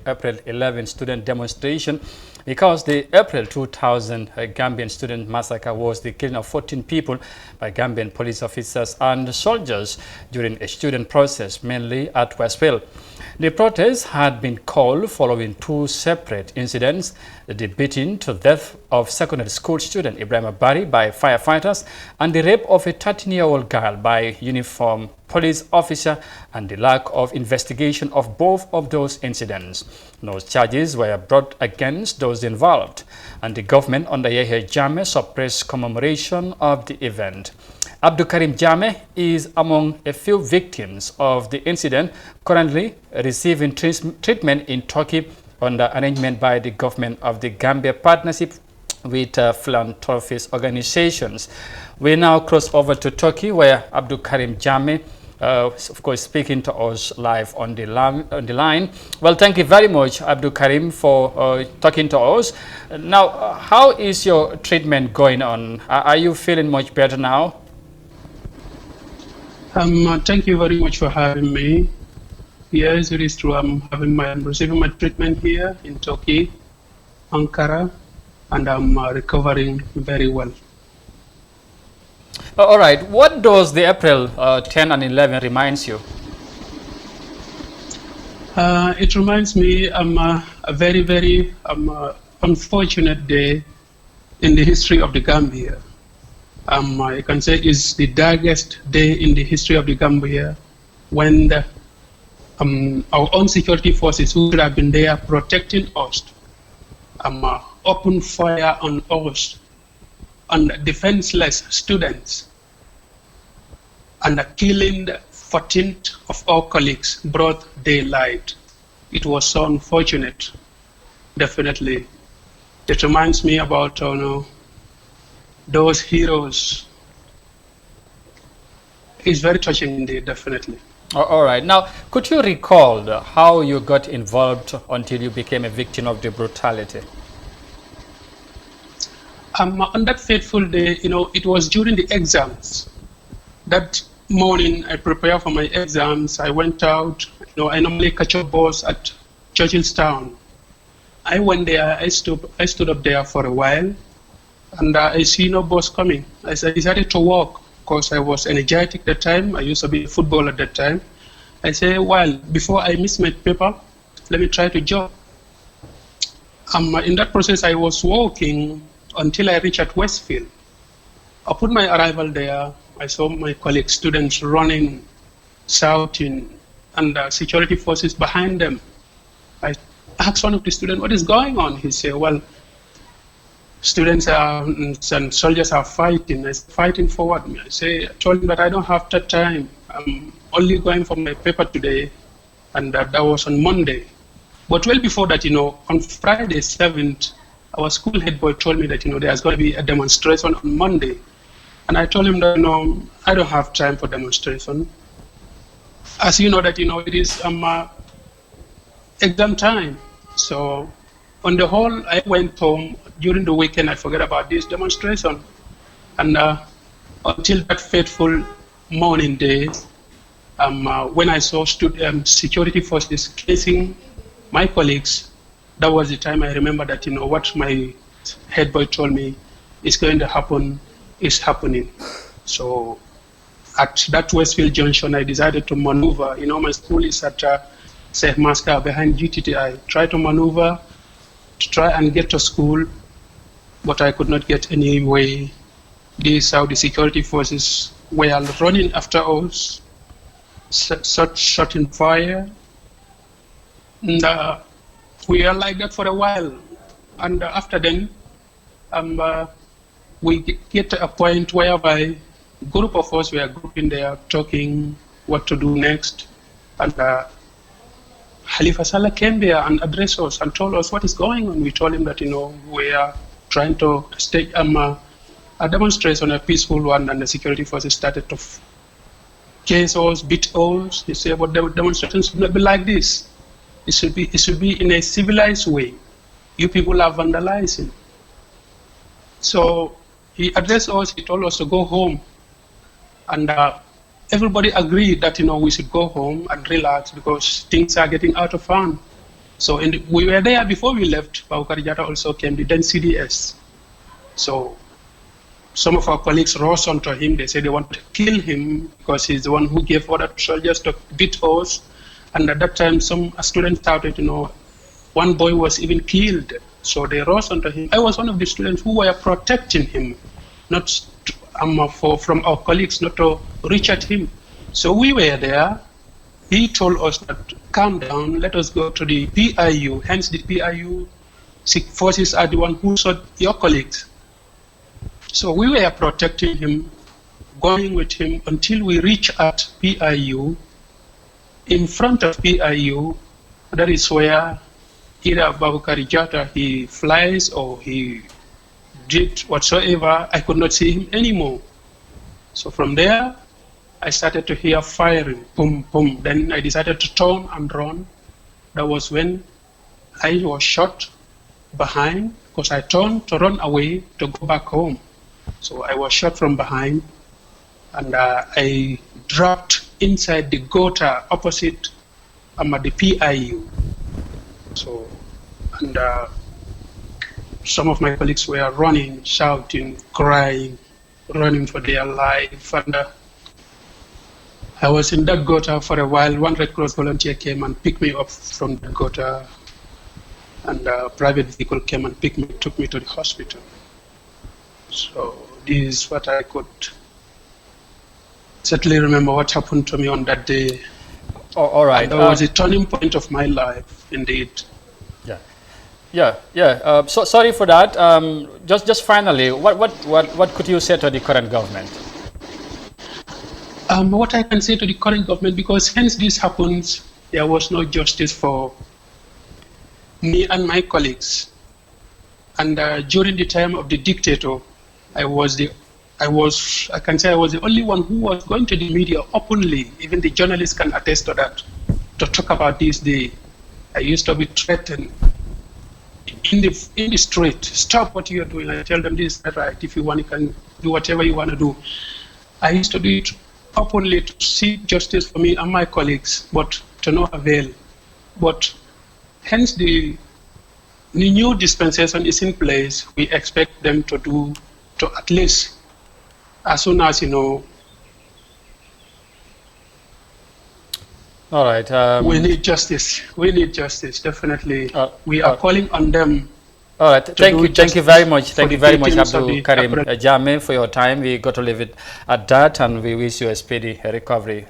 April 11 student demonstration because the April 2000 Gambian student massacre was the killing of 14 people by Gambian police officers and soldiers during a student protest, mainly at Westville. The protest had been called following two separate incidents: the beating to death of secondary school student Ibrahim Bari by firefighters and the rape of a 13-year-old girl by uniformed police officer, and the lack of investigation of both of those incidents. No charges were brought against those involved, and the government under Yahya Jammeh suppressed commemoration of the event. Abdul Karim Jammeh is among a few victims of the incident, currently receiving treatment in Turkey under arrangement by the government of the Gambia partnership with philanthropist organizations. We now cross over to Turkey, where Abdul Karim Jammeh, of course, speaking to us live on the line. Well, thank you very much, Abdul Karim, for talking to us. Now, how is your treatment going on? Are you feeling much better now? Thank you very much for having me. Yes, it is true. I'm receiving my treatment here in Turkey, Ankara, and I'm recovering very well. All right. What does the April 10 and 11 reminds you? It reminds me a very, very unfortunate day in the history of the Gambia. I can say it's the darkest day in the history of the Gambia, when our own security forces, who should have been there protecting us, open fire on us, on defenseless students, and killing the 14th of our colleagues broad daylight. It was so unfortunate, definitely. It reminds me about those heroes. It's very touching indeed, definitely. All right. Now, could you recall how you got involved until you became a victim of the brutality? On that fateful day, it was during the exams. That morning, I prepared for my exams. I went out. I normally catch a bus at Churchillstown. I went there. I stood up there for a while, and I see no bus coming. I decided to walk because I was energetic at the time. I used to be a footballer at that time. I said, well, before I miss my paper, let me try to jog. In that process, I was walking until I reached at Westfield. Upon my arrival there, I saw my colleague students running, shouting, and security forces behind them. I asked one of the students, what is going on? He said, well, students and soldiers are fighting. I said, fighting for what? I told him that I don't have that time. I'm only going for my paper today, and that was on Monday. But well before that, on Friday 7th, our school head boy told me that, there's going to be a demonstration on Monday. And I told him that, I don't have time for demonstration. As you know that, it is exam time. So on the whole, I went home. During the weekend, I forgot about this demonstration. And until that fateful morning day, when I saw security forces chasing my colleagues, that was the time I remember that, what my head boy told me is going to happen is happening. So at that Westfield Junction, I decided to maneuver. My school is at Sheikh Maska behind GTT. I tried to maneuver to try and get to school, but I could not get any way. This is how the security forces were running after us, shooting fire. And we are like that for a while. And after then, we get to a point whereby a group of us were grouping there, talking what to do next. And Khalifa Saleh came there and addressed us and told us what is going on. We told him that, we are trying to stage a demonstration, a peaceful one, and the security forces started to chase us, beat us. He said, but the demonstrations should not be like this. It should be in a civilized way. You people are vandalizing. So he addressed us, he told us to go home. And everybody agreed that we should go home and relax because things are getting out of hand. So we were there before we left. Babukar Jata also came, the then CDS. So some of our colleagues rose onto him. They said they want to kill him because he's the one who gave order to soldiers to beat us. And at that time, some students shouted, one boy was even killed. So they rose onto him. I was one of the students who were protecting him, not from our colleagues not to reach at him. So we were there. He told us that, calm down, let us go to the PIU. Hence the PIU forces are the one who shot your colleagues. So we were protecting him, going with him until we reach at PIU. In front of PIU, that is where either Babukar Jata, he flies or he did whatsoever. I could not see him anymore. So from there, I started to hear firing, boom, boom. Then I decided to turn and run. That was when I was shot behind because I turned to run away to go back home. So I was shot from behind and I dropped inside the gutter opposite the PIU. So, and some of my colleagues were running, shouting, crying, running for their life. And I was in that gutter for a while. One Red Cross volunteer came and picked me up from the gutter, and a private vehicle came and took me to the hospital. So this is what I could certainly remember what happened to me on that day. Oh, all right. And that was a turning point of my life, indeed. Yeah. So sorry for that. Just finally, what could you say to the current government? What I can say to the current government, because hence this happens, there was no justice for me and my colleagues. And during the time of the dictator, I can say I was the only one who was going to the media openly. Even the journalists can attest to that, to talk about this day. I used to be threatened in the street. Stop what you are doing. I tell them this is not right. If you want, you can do whatever you want to do. I used to do it openly to seek justice for me and my colleagues, but to no avail. But hence the new dispensation is in place. We expect them to at least, as soon as, All right. we need justice. We need justice, definitely. We are calling on them. All right. Thank you very much. Thank you very much, Abdul Karim April. Jame, for your time. We got to leave it at that, and we wish you a speedy recovery.